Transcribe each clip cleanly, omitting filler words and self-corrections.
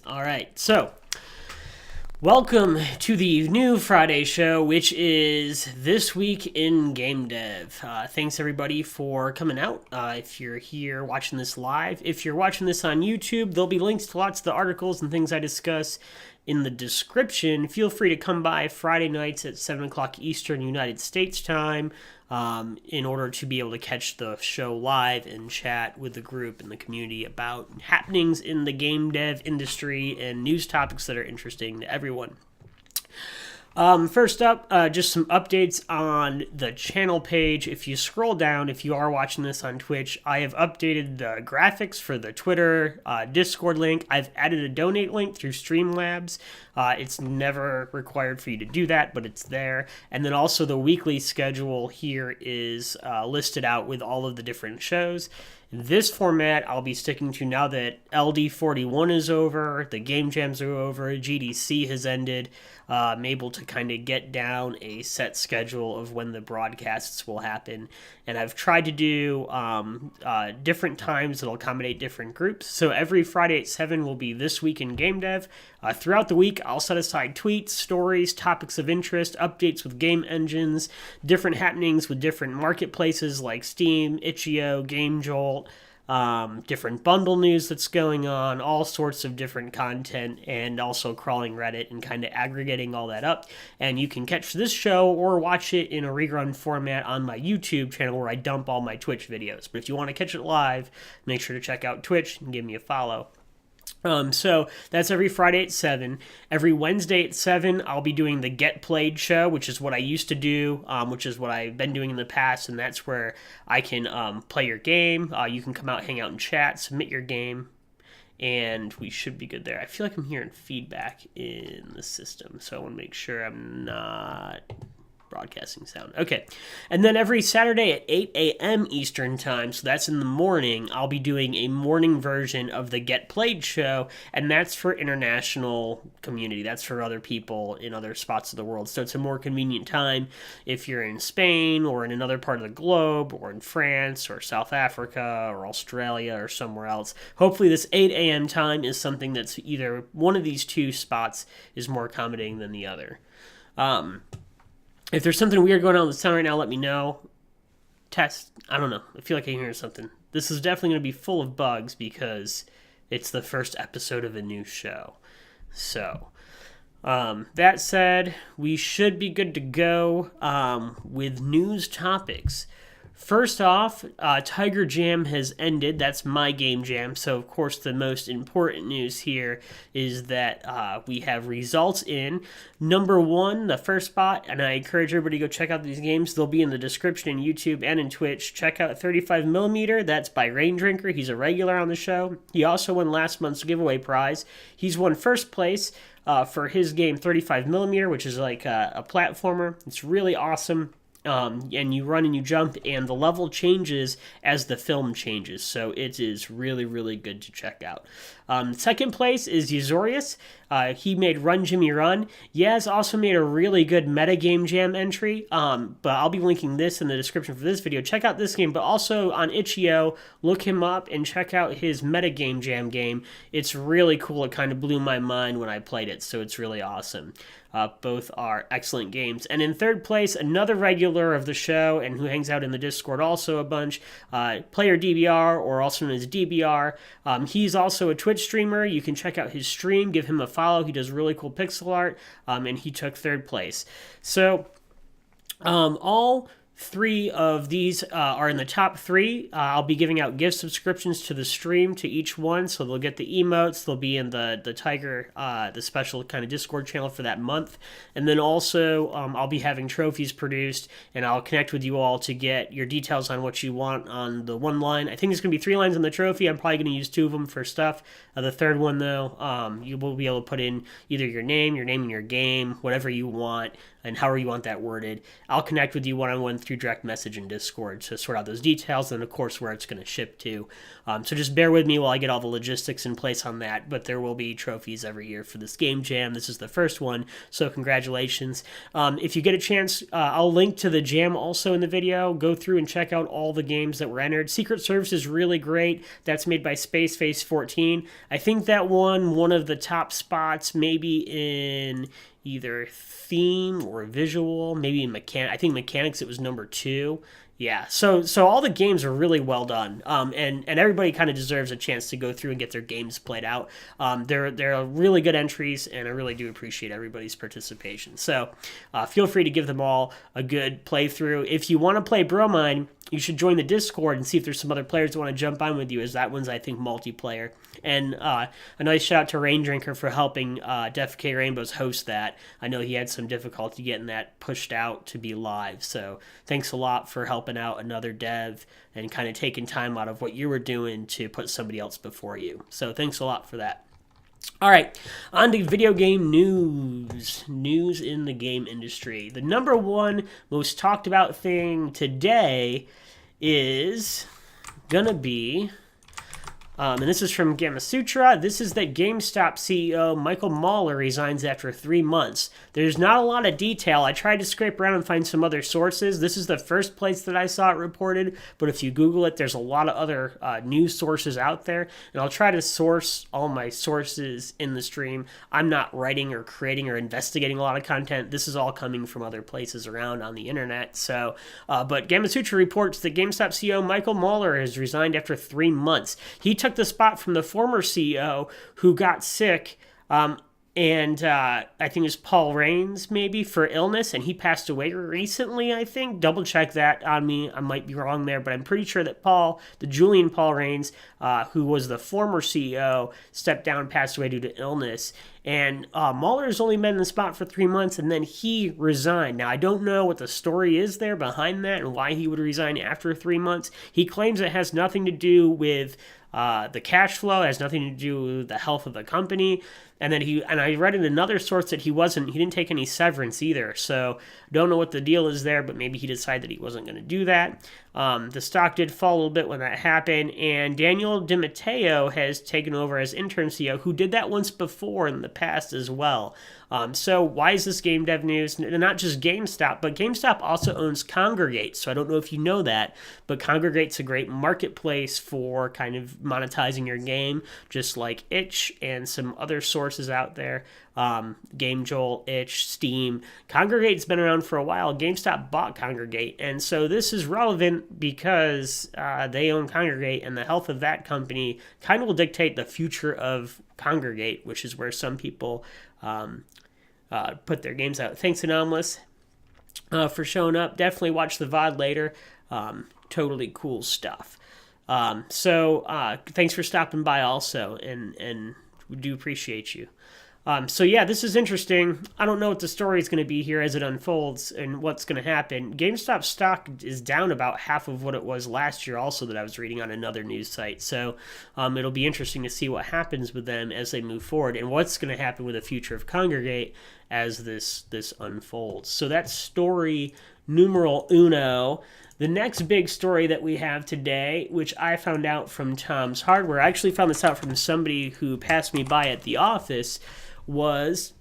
All right, so welcome to the new Friday show, which is This Week in GameDev. Thanks everybody for coming out. If you're here watching this live, if you're watching this on YouTube, there'll be links to lots of the articles and things I discuss in the description. Feel free to come by Friday nights at 7 o'clock Eastern United States time in order to be able to catch the show live and chat with the group and the community about happenings in the game dev industry and news topics that are interesting to everyone. First up, just some updates on the channel page. If you scroll down, if you are watching this on Twitch, I have updated the graphics for the Twitter, Discord link. I've added a donate link through Streamlabs. It's never required for you to do that, but it's there. And then also the weekly schedule here is listed out with all of the different shows. This format I'll be sticking to now that LD41 is over, the game jams are over, GDC has ended. I'm able to kind of get down a set schedule of when the broadcasts will happen. And I've tried to do different times that'll accommodate different groups. So every Friday at 7 will be This Week in Game Dev. Throughout the week, I'll set aside tweets, stories, topics of interest, updates with game engines, different happenings with different marketplaces like Steam, Itch.io, GameJolt, different bundle news that's going on, all sorts of different content, and also crawling Reddit and kind of aggregating all that up. And you can catch this show or watch it in a rerun format on my YouTube channel where I dump all my Twitch videos. But if you want to catch it live, make sure to check out Twitch and give me a follow. So that's every Friday at 7. Every Wednesday at 7, I'll be doing the Get Played show, which is what I used to do, which is what I've been doing in the past, and that's where I can play your game. You can come out, hang out, and chat, submit your game, and we should be good there. I feel like I'm hearing feedback in the system, so I want to make sure I'm not broadcasting sound. Okay. And then every Saturday at 8 a.m. Eastern time, so that's in the morning, I'll be doing a morning version of the Get Played show, and that's for international community. That's for other people in other spots of the world. So it's a more convenient time if you're in Spain or in another part of the globe or in France or South Africa or Australia or somewhere else. Hopefully this 8 a.m. time is something that's either one of these two spots is more accommodating than the other. If there's something weird going on with the sound right now, let me know. Test. I don't know. I feel like I hear something. This is definitely going to be full of bugs because it's the first episode of a new show. So, that said, we should be good to go with news topics. First off, Tiger Jam has ended. That's my game jam. So, of course, the most important news here is that we have results in. Number 1, the first spot, and I encourage everybody to go check out these games. They'll be in the description in YouTube and in Twitch. Check out 35mm. That's by Rain Drinker. He's a regular on the show. He also won last month's giveaway prize. He's won first place for his game 35mm, which is like a platformer. It's really awesome. And you run and you jump, and the level changes as the film changes. So it is really, really good to check out. Second place is Yuzorius. He made Run Jimmy Run. Yaz also made a really good metagame jam entry, but I'll be linking this in the description for this video. Check out this game, but also on Itch.io, look him up and check out his metagame jam game. It's really cool. It kind of blew my mind when I played it, so it's really awesome. Both are excellent games. And in third place, another regular of the show and who hangs out in the Discord also a bunch, Player DBR, or also known as DBR. He's also a Twitch streamer. You can check out his stream, give him a follow. He does really cool pixel art, and he took third place. So all 3 of these are in the top 3. I'll be giving out gift subscriptions to the stream to each one, so they'll get the emotes. They'll be in the Tiger, the special kind of Discord channel for that month. And then also I'll be having trophies produced, and I'll connect with you all to get your details on what you want on the one line. I think there's going to be 3 lines on the trophy. I'm probably going to use 2 of them for stuff. The third one, though, you will be able to put in either your name and your game, whatever you want. and however you want that worded. I'll connect with you one-on-one through direct message and Discord to sort out those details and, of course, where it's going to ship to. So just bear with me while I get all the logistics in place on that, but there will be trophies every year for this game jam. This is the first one, so congratulations. If you get a chance, I'll link to the jam also in the video. Go through and check out all the games that were entered. Secret Service is really great. That's made by Spaceface14. I think that won one of the top spots, maybe in either theme or visual, maybe in I think mechanics it was number 2. Yeah, so all the games are really well done, and everybody kind of deserves a chance to go through and get their games played out. They're really good entries, and I really do appreciate everybody's participation. So feel free to give them all a good playthrough. If you want to play Bromine, you should join the Discord and see if there's some other players that want to jump on with you, as that one's, I think, multiplayer. And a nice shout out to Rain Drinker for helping Def K Rainbows host that. I know he had some difficulty getting that pushed out to be live, so thanks a lot for helping out another dev and kind of taking time out of what you were doing to put somebody else before you. So thanks a lot for that. All right, on to video game news. News in the game industry. The number one most talked about thing today is going to be, and this is from Gamasutra, this is that GameStop CEO Michael Mahler resigns after 3 months. There's not a lot of detail. I tried to scrape around and find some other sources. This is the first place that I saw it reported, but if you Google it, there's a lot of other news sources out there, and I'll try to source all my sources in the stream. I'm not writing or creating or investigating a lot of content. This is all coming from other places around on the internet. So, but Gamasutra reports that GameStop CEO Michael Mahler has resigned after 3 months. He took the spot from the former CEO who got sick, and I think it was Paul Raines, maybe, for illness, and he passed away recently, I think. Double check that on me. I might be wrong there, but I'm pretty sure that Julian Paul Raines, who was the former CEO, stepped down and passed away due to illness. And Mahler has only been in the spot for 3 months, and then he resigned. Now, I don't know what the story is there behind that and why he would resign after 3 months. He claims it has nothing to do with the cash flow, has nothing to do with the health of the company. And then I read in another source that he didn't take any severance either. So don't know what the deal is there, but maybe he decided that he wasn't going to do that. The stock did fall a little bit when that happened, and Daniel DiMatteo has taken over as interim CEO, who did that once before in the past as well. So why is this game dev news? Not just GameStop, but GameStop also owns Kongregate. So I don't know if you know that, but Kongregate's a great marketplace for kind of monetizing your game, just like Itch and some other sources out there. GameJolt, Itch, Steam. Kongregate's been around for a while. GameStop bought Kongregate, and so this is relevant because they own Kongregate, and the health of that company kind of will dictate the future of Kongregate, which is where some people put their games out. Thanks, Anomalous, for showing up. Definitely watch the VOD later. Totally cool stuff. So thanks for stopping by also, and we do appreciate you. So yeah, this is interesting. I don't know what the story is going to be here as it unfolds and what's going to happen. GameStop stock is down about half of what it was last year also, that I was reading on another news site. So it'll be interesting to see what happens with them as they move forward and what's going to happen with the future of Kongregate as this unfolds. So that's story numeral uno. The next big story that we have today, which I found out from Tom's Hardware, I actually found this out from somebody who passed me by at the office, was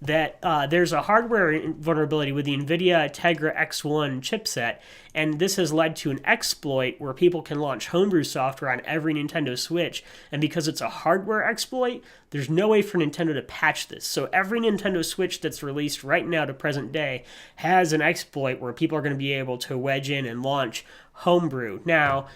that there's a hardware vulnerability with the NVIDIA Tegra X1 chipset, and this has led to an exploit where people can launch homebrew software on every Nintendo Switch, and because it's a hardware exploit, there's no way for Nintendo to patch this. So every Nintendo Switch that's released right now to present day has an exploit where people are going to be able to wedge in and launch homebrew. Now,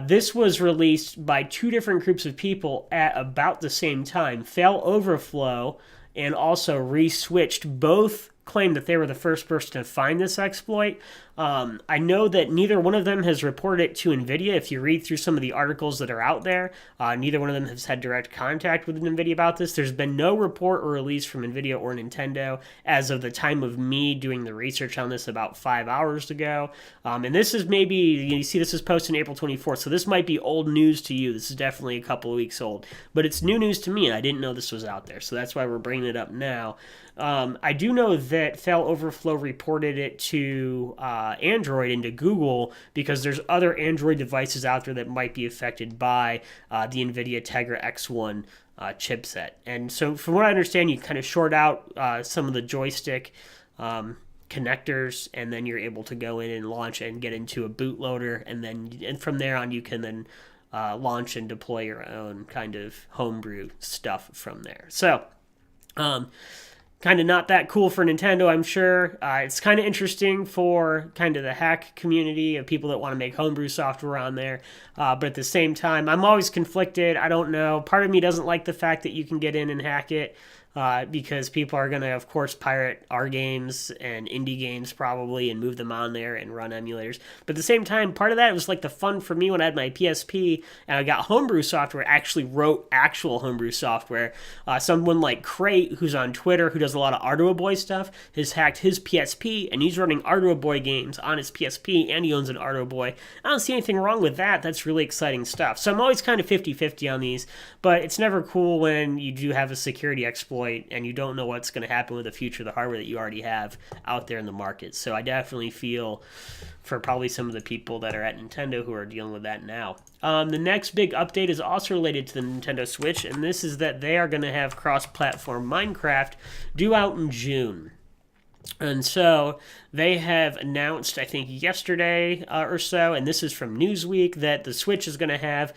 this was released by 2 different groups of people at about the same time. Fail Overflow and also Reswitched both claimed that they were the first person to find this exploit. I know that neither one of them has reported it to NVIDIA. If you read through some of the articles that are out there, neither one of them has had direct contact with NVIDIA about this. There's been no report or release from NVIDIA or Nintendo as of the time of me doing the research on this about 5 hours ago. And this is maybe, you see this is posted April 24th, so this might be old news to you. This is definitely a couple of weeks old. But it's new news to me, and I didn't know this was out there, so that's why we're bringing it up now. I do know that Fail Overflow reported it to Android and to Google because there's other Android devices out there that might be affected by the NVIDIA Tegra X1 chipset. And so from what I understand, you kind of short out some of the joystick connectors, and then you're able to go in and launch and get into a bootloader, and from there on you can then launch and deploy your own kind of homebrew stuff from there. So kind of not that cool for Nintendo, I'm sure. It's kind of interesting for kind of the hack community of people that want to make homebrew software on there. But at the same time, I'm always conflicted. I don't know. Part of me doesn't like the fact that you can get in and hack it. Because people are going to, of course, pirate our games and indie games probably and move them on there and run emulators. But at the same time, part of that was like the fun for me when I had my PSP and I got homebrew software, actually wrote actual homebrew software. Someone like Crate, who's on Twitter, who does a lot of Arduino Boy stuff, has hacked his PSP and he's running Arduino Boy games on his PSP and he owns an Arduino Boy. I don't see anything wrong with that. That's really exciting stuff. So I'm always kind of 50-50 on these, but it's never cool when you do have a security exploit and you don't know what's going to happen with the future of the hardware that you already have out there in the market. So I definitely feel for probably some of the people that are at Nintendo who are dealing with that now. The next big update is also related to the Nintendo Switch, and this is that they are going to have cross-platform Minecraft due out in June. And so they have announced, I think yesterday or so, and this is from Newsweek, that the Switch is going to have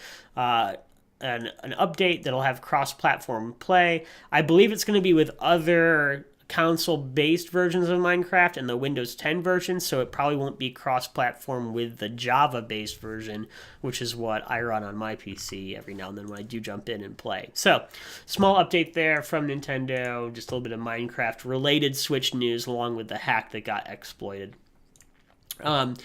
an update that'll have cross-platform play. I believe it's going to be with other console-based versions of Minecraft and the Windows 10 version, so it probably won't be cross-platform with the Java-based version, which is what I run on my PC every now and then when I do jump in and play. So, small update there from Nintendo, just a little bit of Minecraft-related Switch news along with the hack that got exploited. The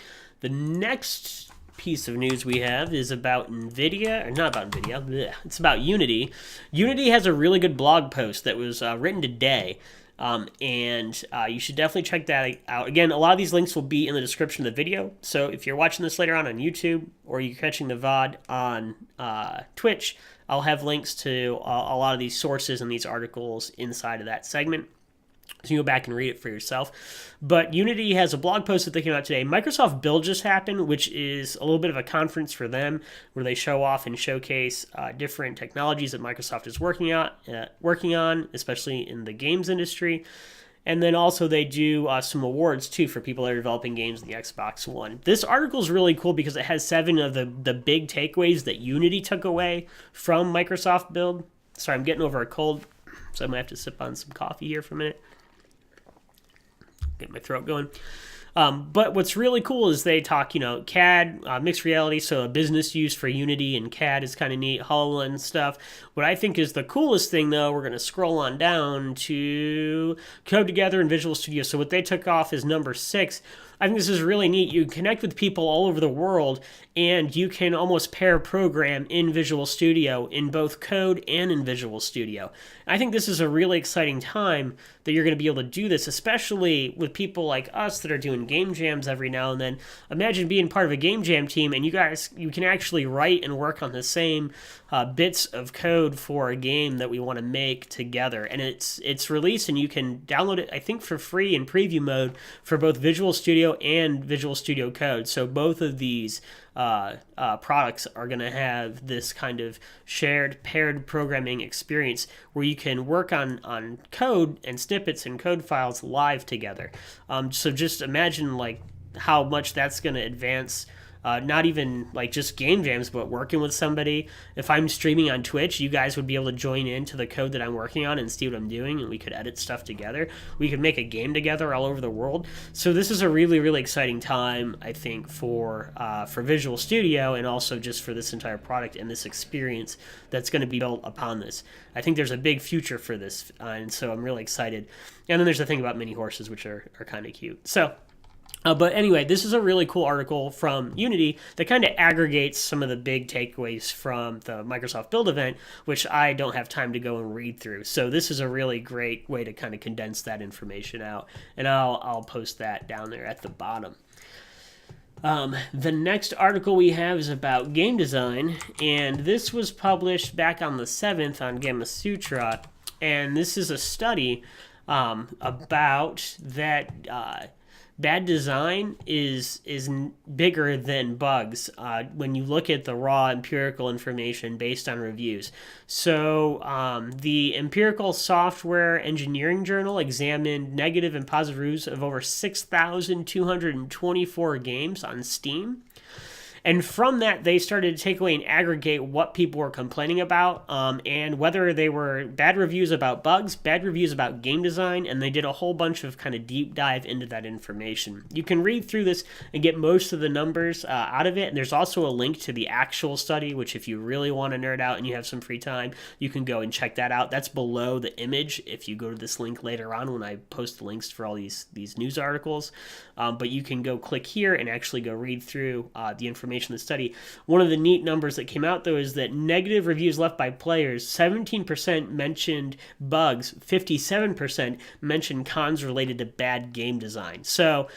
next piece of news we have is about NVIDIA, or not about NVIDIA, it's about Unity. Unity has a really good blog post that was written today, and you should definitely check that out. Again, a lot of these links will be in the description of the video, so if you're watching this later on YouTube, or you're catching the VOD on Twitch, I'll have links to a lot of these sources and these articles inside of that segment. So you can go back and read it for yourself. But Unity has a blog post that they came out today. Microsoft Build just happened, which is a little bit of a conference for them where they show off and showcase different technologies that Microsoft is working on, especially in the games industry. And then also they do some awards, too, for people that are developing games in the Xbox One. This article is really cool because it has 7 of the big takeaways that Unity took away from Microsoft Build. Sorry, I'm getting over a cold, so I'm going to have to sip on some coffee here for a minute. Get my throat going. But what's really cool is they talk, CAD, mixed reality, so a business use for Unity and CAD is kind of neat, HoloLens stuff. What I think is the coolest thing, though, we're going to scroll on down to Code Together in Visual Studio. So what they took off is number 6. I think this is really neat. You connect with people all over the world, and you can almost pair program in Visual Studio in both Code and in Visual Studio. I think this is a really exciting time that you're going to be able to do this, especially with people like us that are doing game jams every now and then. Imagine being part of a game jam team, and you can actually write and work on the same bits of code for a game that we want to make together. And it's released, and you can download it, I think, for free in preview mode for both Visual Studio and Visual Studio Code. So both of these products are going to have this kind of shared paired programming experience where you can work on code and snippets and code files live together. So just imagine like how much that's going to advance not even like just game jams, but working with somebody. If I'm streaming on Twitch, you guys would be able to join into the code that I'm working on and see what I'm doing, and we could edit stuff together. We could make a game together all over the world. So this is a really, really exciting time, I think, for Visual Studio, and also just for this entire product and this experience that's going to be built upon this. I think there's a big future for this, and so I'm really excited. And then there's the thing about mini horses, which are kind of cute. So But anyway, this is a really cool article from Unity that kind of aggregates some of the big takeaways from the Microsoft Build event, which I don't have time to go and read through. So this is a really great way to kind of condense that information out, and I'll post that down there at the bottom. The next article we have is about game design, and this was published back on the 7th on Gamma Sutra, and this is a study about that bad design is bigger than bugs when you look at the raw empirical information based on reviews. So the Empirical Software Engineering Journal examined negative and positive reviews of over 6,224 games on Steam. And from that, they started to take away and aggregate what people were complaining about, and whether they were bad reviews about bugs, bad reviews about game design, and they did a whole bunch of kind of deep dive into that information. You can read through this and get most of the numbers out of it, and there's also a link to the actual study, which if you really want to nerd out and you have some free time, you can go and check that out. That's below the image if you go to this link later on when I post the links for all these news articles. But you can go click here and actually go read through the information in the study. One of the neat numbers that came out, though, is that negative reviews left by players, 17% mentioned bugs, 57% mentioned cons related to bad game design. So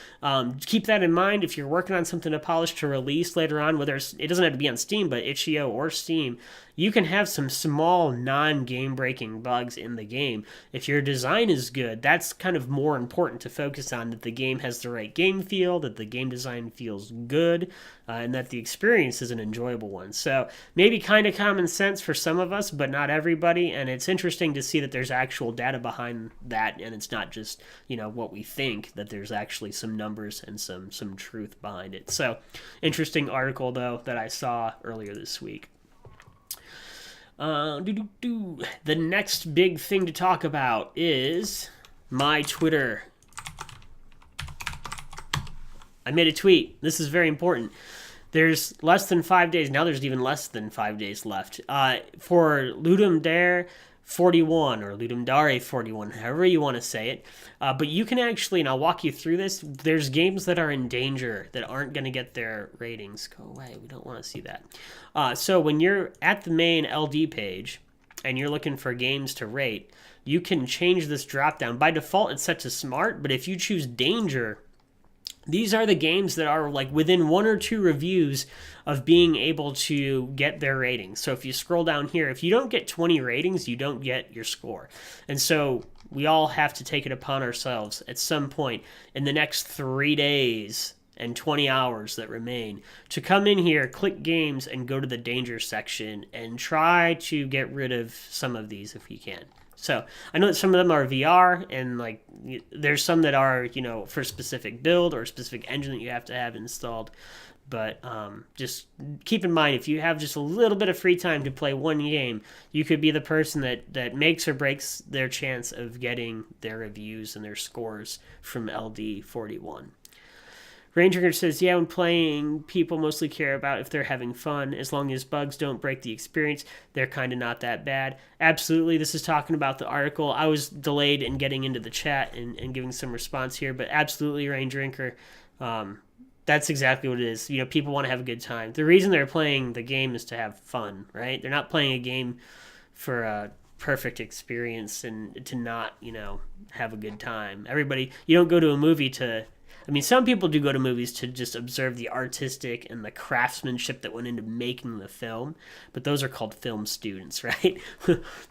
keep that in mind if you're working on something to polish to release later on, whether it doesn't have to be on Steam, but itch.io or Steam. You can have some small non-game breaking bugs in the game. If your design is good, that's kind of more important to focus on, that the game has the right game feel, that the game design feels good, and that the experience is an enjoyable one. So maybe kind of common sense for some of us, but not everybody, and it's interesting to see that there's actual data behind that, and it's not just, what we think, that there's actually some numbers and some truth behind it. So interesting article, though, that I saw earlier this week. The next big thing to talk about is my Twitter. I made a tweet. This is very important. There's less than 5 days. Now there's even less than 5 days left. For Ludum Dare 41 or Ludum Dare 41, however you want to say it. But you can actually, and I'll walk you through this, there's games that are in danger that aren't going to get their ratings. Go away. We don't want to see that. So when you're at the main LD page and you're looking for games to rate, you can change this drop down. By default, it's set to smart, but if you choose danger, these are the games that are like within 1 or 2 reviews of being able to get their ratings. So if you scroll down here, if you don't get 20 ratings, you don't get your score. And so we all have to take it upon ourselves at some point in the next 3 days and 20 hours that remain to come in here, click games, and go to the danger section and try to get rid of some of these if you can. So I know that some of them are VR, and like there's some that are, for a specific build or a specific engine that you have to have installed. But just keep in mind, if you have just a little bit of free time to play one game, you could be the person that makes or breaks their chance of getting their reviews and their scores from LD41. Ranger says, yeah, when playing, people mostly care about if they're having fun. As long as bugs don't break the experience, they're kind of not that bad. Absolutely, this is talking about the article. I was delayed in getting into the chat and giving some response here, but absolutely, Ranger, that's exactly what it is. People want to have a good time. The reason they're playing the game is to have fun, right? They're not playing a game for a perfect experience and to not, have a good time. You don't go to a movie some people do go to movies to just observe the artistic and the craftsmanship that went into making the film, but those are called film students, right?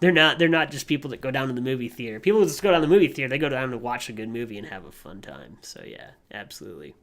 They're not just people that go down to the movie theater. People just go down to the movie theater, they go down to watch a good movie and have a fun time. So yeah, absolutely.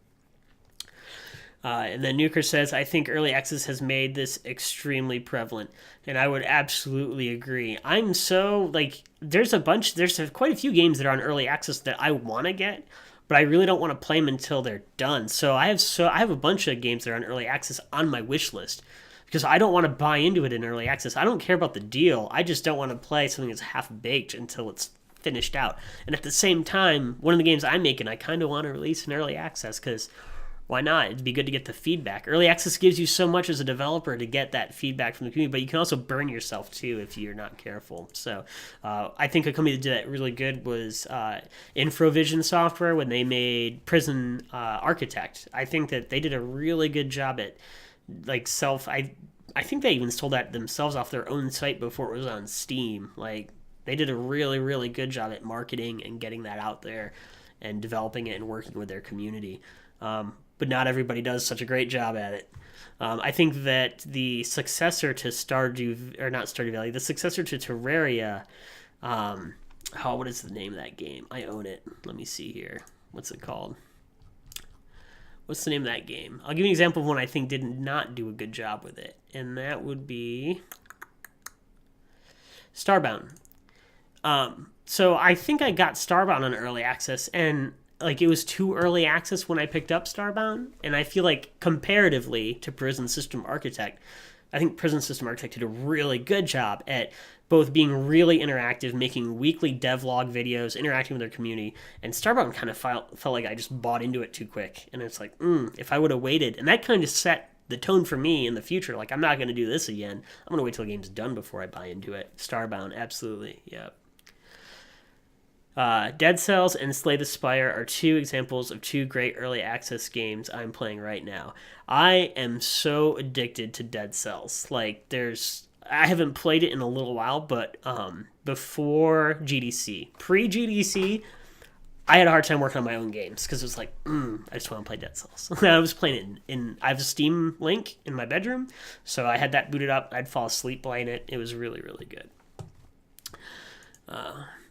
And then Nuker says, I think early access has made this extremely prevalent, and I would absolutely agree. There's quite a few games that are on early access that I want to get, but I really don't want to play them until they're done. So I have a bunch of games that are on early access on my wish list because I don't want to buy into it in early access. I don't care about the deal. I just don't want to play something that's half-baked until it's finished out. And at the same time, one of the games I'm making, I kind of want to release in early access because Why not? It'd be good to get the feedback. Early access gives you so much as a developer to get that feedback from the community, but you can also burn yourself too if you're not careful. So I think a company that did that really good was Infrovision Software when they made Prison Architect. I think that they did a really good job at like I think they even sold that themselves off their own site before it was on Steam. Like they did a really, really good job at marketing and getting that out there and developing it and working with their community. But not everybody does such a great job at it. I think that the successor to Stardew Valley, the successor to Terraria, what is the name of that game? I own it. Let me see here. What's it called? What's the name of that game? I'll give you an example of one I think did not do a good job with it, and that would be Starbound. So I think I got Starbound on early access, and like it was too early access when I picked up Starbound, and I feel like comparatively to Prison System Architect, I think Prison System Architect did a really good job at both being really interactive, making weekly devlog videos, interacting with their community, and Starbound kind of felt like I just bought into it too quick, and it's like, if I would have waited, and that kind of set the tone for me in the future, like I'm not going to do this again, I'm going to wait till the game's done before I buy into it. Starbound, absolutely, yeah. Dead Cells and Slay the Spire are two examples of two great early access games I'm playing right now. I am so addicted to Dead Cells. Like, I haven't played it in a little while, but before GDC, pre-GDC, I had a hard time working on my own games because it was like, I just want to play Dead Cells. I was playing it I have a Steam Link in my bedroom, so I had that booted up. I'd fall asleep playing it. It was really, really good.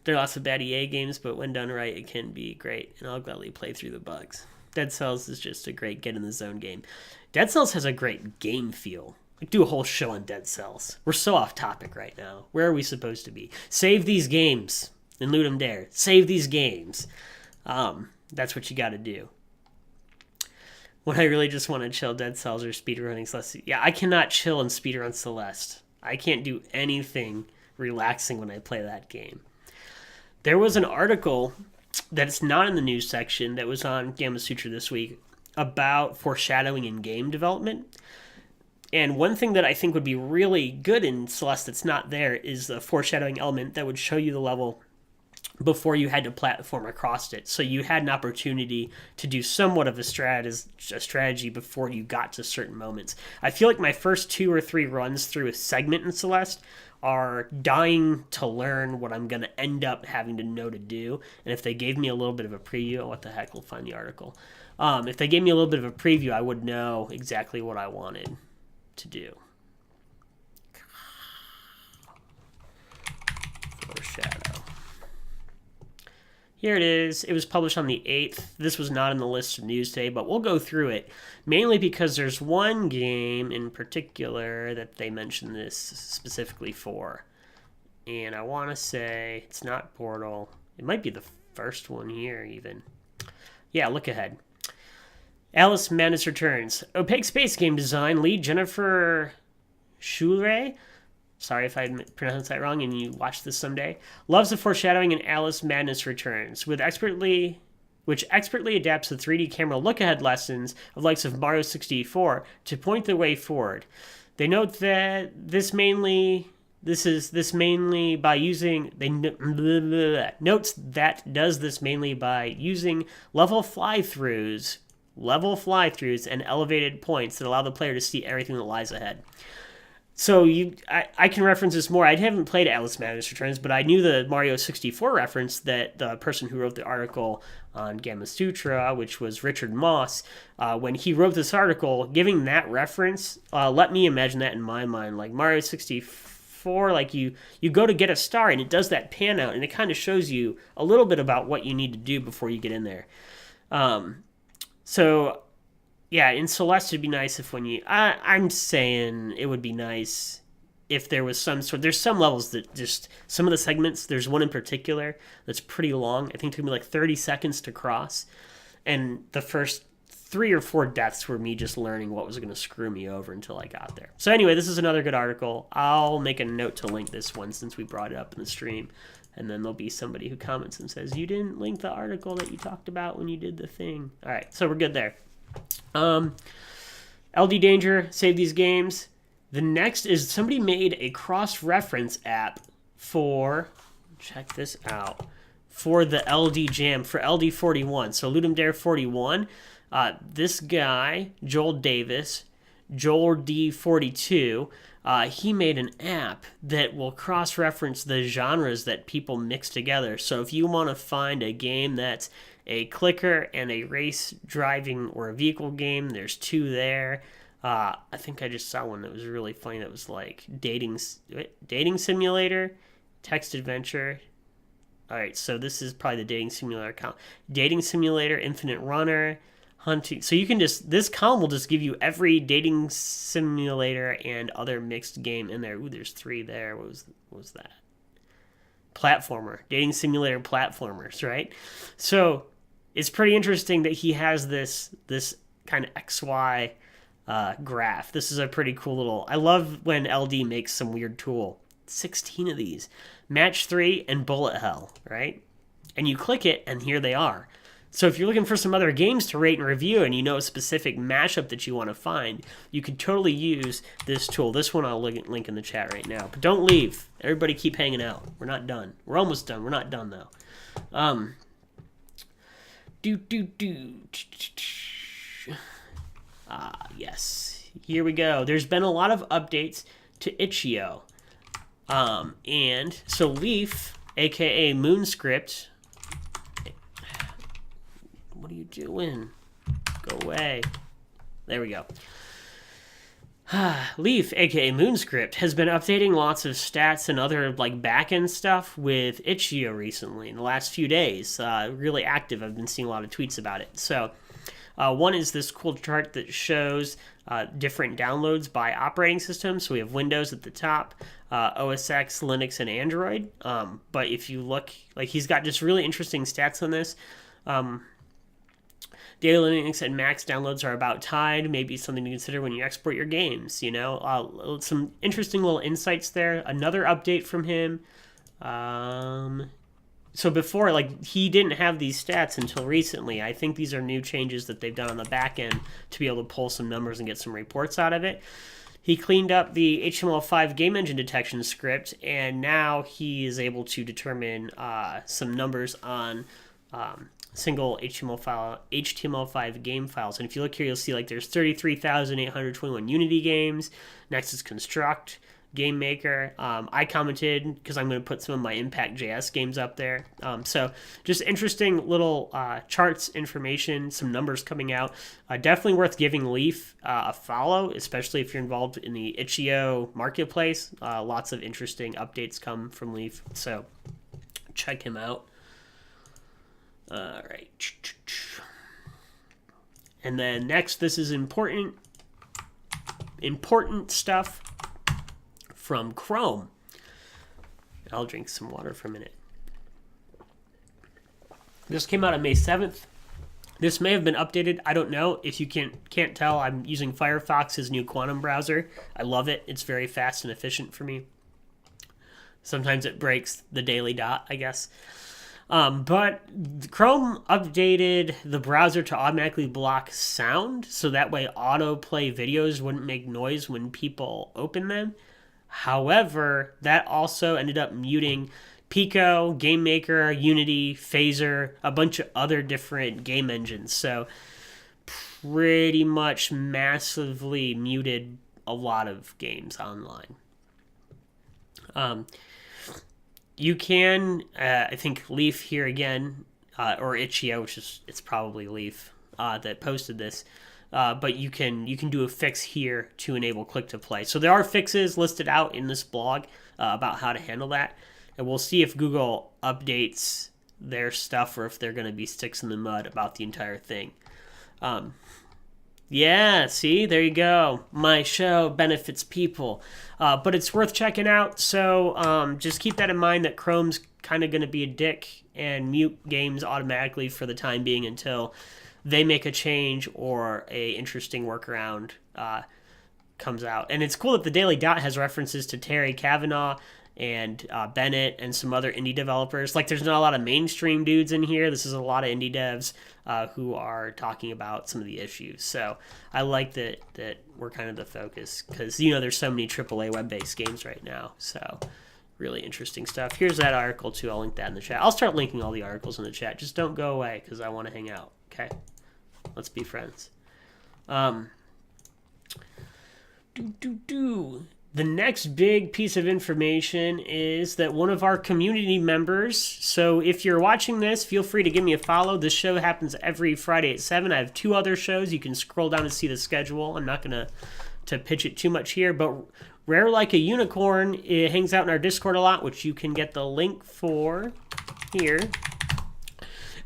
There are lots of bad EA games, but when done right, it can be great, and I'll gladly play through the bugs. Dead Cells is just a great get-in-the-zone game. Dead Cells has a great game feel. Like, do a whole show on Dead Cells. We're so off topic right now. Where are we supposed to be? Save these games and loot 'em dare. Save these games. That's what you got to do. When I really just want to chill, Dead Cells or speedrunning Celeste. Yeah, I cannot chill and speedrun Celeste. I can't do anything relaxing when I play that game. There was an article that's not in the news section that was on Gamasutra this week about foreshadowing in game development. And one thing that I think would be really good in Celeste that's not there is the foreshadowing element that would show you the level before you had to platform across it. So you had an opportunity to do somewhat of a strategy before you got to certain moments. I feel like my first 2 or 3 runs through a segment in Celeste are dying to learn what I'm going to end up having to know to do. And if they gave me a little bit of a preview, what the heck, we'll find the article. If they gave me a little bit of a preview, I would know exactly what I wanted to do. Foreshadow. Here it is. It was published on the 8th. This was not in the list of news today, but we'll go through it. Mainly because there's one game in particular that they mentioned this specifically for. And I want to say it's not Portal. It might be the first one here even. Yeah, look ahead. Alice Madness Returns. Opaque space game design lead Jennifer Schulre. Sorry if I pronounced that wrong and you watch this someday. Loves the foreshadowing in Alice Madness Returns, which expertly adapts the 3D camera look-ahead lessons of likes of Mario 64 to point the way forward. They note that notes that does this mainly by using level fly-throughs and elevated points that allow the player to see everything that lies ahead. So I can reference this more. I haven't played Alice Madness Returns, but I knew the Mario 64 reference that the person who wrote the article on Gamasutra, which was Richard Moss, when he wrote this article, giving that reference, let me imagine that in my mind. Like Mario 64, like you go to get a star and it does that pan out and it kind of shows you a little bit about what you need to do before you get in there. So yeah, in Celeste, it'd be nice if I'm saying it would be nice if there was there's some levels that just, some of the segments, there's one in particular that's pretty long. I think it took me like 30 seconds to cross. And the first 3 or 4 deaths were me just learning what was going to screw me over until I got there. So anyway, this is another good article. I'll make a note to link this one since we brought it up in the stream. And then there'll be somebody who comments and says, you didn't link the article that you talked about when you did the thing. All right, so we're good there. LD Danger, save these games. The next is somebody made a cross-reference app for, check this out, for the LD Jam, for LD41. So Ludum Dare 41, this guy, Joel Davis, Joel D42, he made an app that will cross-reference the genres that people mix together. So if you want to find a game that's a clicker and a race driving or a vehicle game, there's two there. I think I just saw one that was really funny. That was like dating simulator, text adventure. All right, so this is probably the dating simulator account. Dating simulator, infinite runner, hunting. So you can just, this column will just give you every dating simulator and other mixed game in there. Ooh, there's 3 there. What was that? Platformer, dating simulator platformers, right? So it's pretty interesting that he has this kind of XY graph. This is a pretty cool little, I love when LD makes some weird tool. 16 of these. Match 3 and Bullet Hell, right? And you click it and here they are. So if you're looking for some other games to rate and review and you know a specific mashup that you want to find, you could totally use this tool. This one I'll link in the chat right now. But don't leave. Everybody keep hanging out. We're not done. We're almost done. We're not done though. Yes. Here we go. There's been a lot of updates to itch.io. And so Leaf, aka Moonscript, what are you doing? Go away. There we go. Leaf, aka Moonscript, has been updating lots of stats and other like backend stuff with itch.io recently in the last few days. Really active. I've been seeing a lot of tweets about it. So one is this cool chart that shows different downloads by operating system. So we have Windows at the top, OS X, Linux, and Android. But if you look, like he's got just really interesting stats on this. Daily Linux and Max downloads are about tied. Maybe something to consider when you export your games. You know, some interesting little insights there. Another update from him. So before, like, he didn't have these stats until recently. I think these are new changes that they've done on the back end to be able to pull some numbers and get some reports out of it. He cleaned up the HTML5 game engine detection script, and now he is able to determine some numbers on single HTML5 game files. And if you look here, you'll see like there's 33,821 Unity games. Next is Construct, Game Maker. I commented because I'm going to put some of my Impact.js games up there. So just interesting little charts, information, some numbers coming out. Definitely worth giving Leaf a follow, especially if you're involved in the itch.io marketplace. Lots of interesting updates come from Leaf. So check him out. All right. And then next, this is important stuff from Chrome. I'll drink some water for a minute. This came out on May 7th. This may have been updated. I don't know. If you can't tell, I'm using Firefox's new Quantum browser. I love it. It's very fast and efficient for me. Sometimes it breaks the daily dot, I guess. But Chrome updated the browser to automatically block sound, so that way autoplay videos wouldn't make noise when people open them. However, that also ended up muting Pico, Game Maker, Unity, Phaser, a bunch of other different game engines. So pretty much massively muted a lot of games online. You can, I think Leaf here again, or itch.io, which is, it's probably Leaf that posted this, but you can do a fix here to enable click to play. So there are fixes listed out in this blog about how to handle that, and we'll see if Google updates their stuff or if they're going to be sticks in the mud about the entire thing. Yeah, see, there you go. My show benefits people. But it's worth checking out, so just keep that in mind that Chrome's kind of going to be a dick and mute games automatically for the time being until they make a change or a interesting workaround comes out. And it's cool that the Daily Dot has references to Terry Kavanaugh and Bennett and some other indie developers. Like, there's not a lot of mainstream dudes in here. This is a lot of indie devs who are talking about some of the issues. So I like that we're kind of the focus because, there's so many AAA web-based games right now. So really interesting stuff. Here's that article, too. I'll link that in the chat. I'll start linking all the articles in the chat. Just don't go away because I want to hang out, okay? Let's be friends. The next big piece of information is that one of our community members, so if you're watching this, feel free to give me a follow. This show happens every Friday at 7. I have 2 other shows. You can scroll down and see the schedule. I'm not going to pitch it too much here, but Rare Like a Unicorn, it hangs out in our Discord a lot, which you can get the link for here.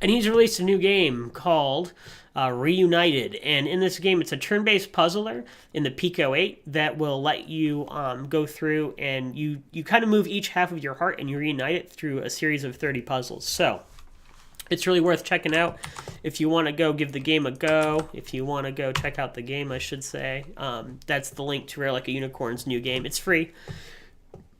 And he's released a new game called Reunited, and in this game it's a turn-based puzzler in the Pico 8 that will let you go through and you kind of move each half of your heart and you reunite it through a series of 30 puzzles. So it's really worth checking out if you want to go give the game a go. If you want to go check out the game, I should say, that's the link to Rare Like a Unicorn's new game. It's free.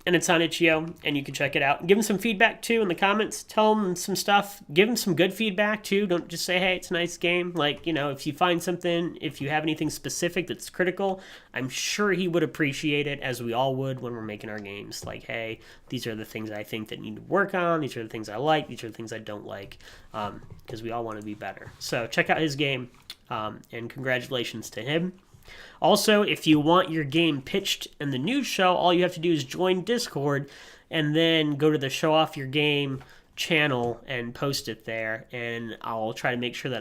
And it's on itch.io, and you can check it out. Give them some feedback, too, in the comments. Tell them some stuff. Give them some good feedback, too. Don't just say, hey, it's a nice game. Like, if you find something, if you have anything specific that's critical, I'm sure he would appreciate it, as we all would when we're making our games. Like, hey, these are the things I think that need to work on. These are the things I like. These are the things I don't like, because we all want to be better. So check out his game, and congratulations to him. Also, if you want your game pitched in the news show, all you have to do is join Discord and then go to the Show Off Your Game channel and post it there. And I'll try to make sure that